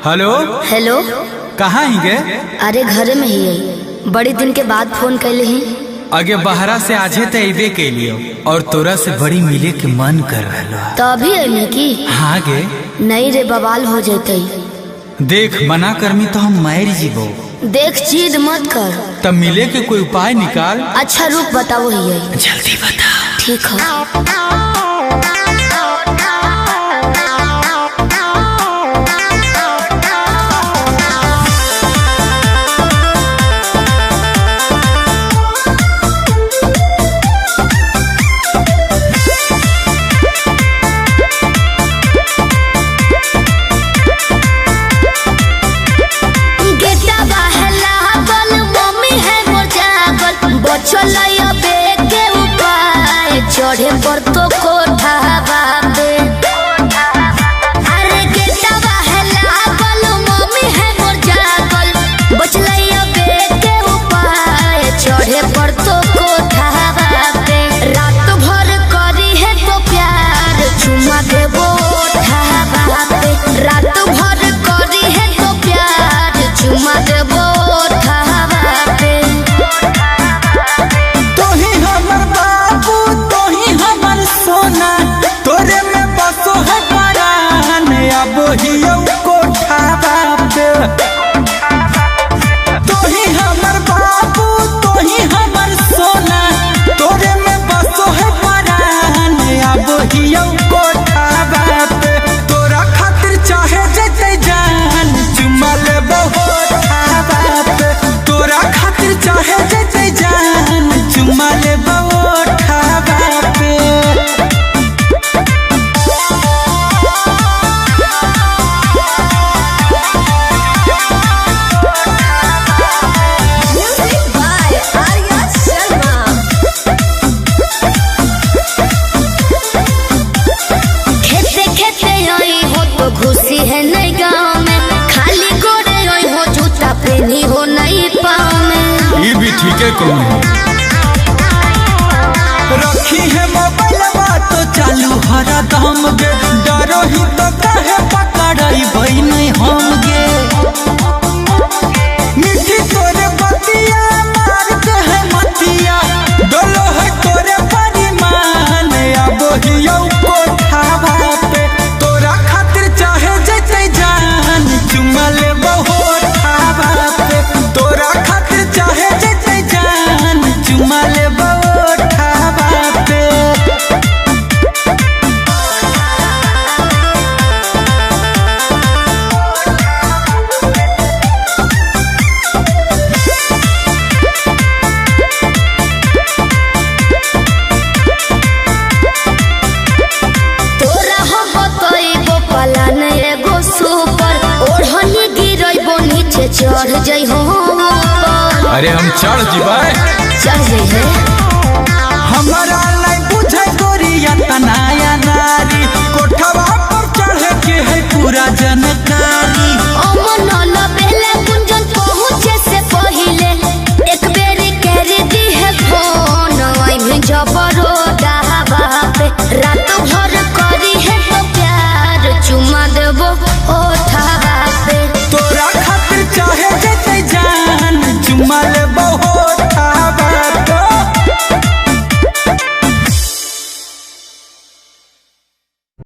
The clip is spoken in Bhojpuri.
Hello hello. कहाँ ही गे? अरे घरे में ही है, बड़ी दिन के बाद फोन कैले ही। आगे बहरा से आजे तो अबे के लिए और तोरा से बड़ी मिले के मन कर रहा। तो अभी अने की? हाँ गे। नहीं रे, बवाल हो जाते। देख मना करमी तो हम मार जीवो। देख जिद मत कर। तब मिले के कोई उपाय निकाल। अच्छा रुक बताओ ही है। जल्दी बता। ठीक है। चढ़े पर तो कोठा बाबे, अरे गेटवा है लागल, मम्मी है मोर जागल, बचलैया बेटे उपाय चढ़े पर तो कोठा बाबे। रात भर करी है तो प्यार चुमा देबो ओठा बाबे, रात भर करी है तो प्यार चुमा देबो ओठा बाबे। तोरे में बसो है परान अब हियो कोठा बाबे। तोही हमर बाबू तोही हमर सोना, तोरे में बसो है परान अब हियो कोठा बाबे। तोरा खातिर चाहे जते जान चुमा लेबो ओठा बाबे। तोरा खातिर चाहे जते जान चुमा लेबो ओठा बाबे। खुशी है नहीं गाँव में, खाली गोरे रोई हो जूता पहनी हो नहीं पाँव में। ये भी ठीक है कौन है? रखी है मोबाइल तो चालू हरा दम गे, डरो ही तो कहे पकड़ाई भाई नहीं हम गे। मिठी तोरे बतिया मारते है मतिया, डोलो है तोरे परिमान अब हियो कोठा बाबे। तोरा खातिर चाहे जते जान चुमा लेबो ओठा बाबे। तोरा खातिर चाहे जते जान चुमा लेबो ओठा बाबे। तोरा हो बतइबो पलान एगो सुपर, ओढ़नी गिरइबो नीचे चढ़ जइ हो ऊपर। अरे हम चढ़ जीबे, चढ़ जइ है। हमारा नहीं बुझे गोरिया तना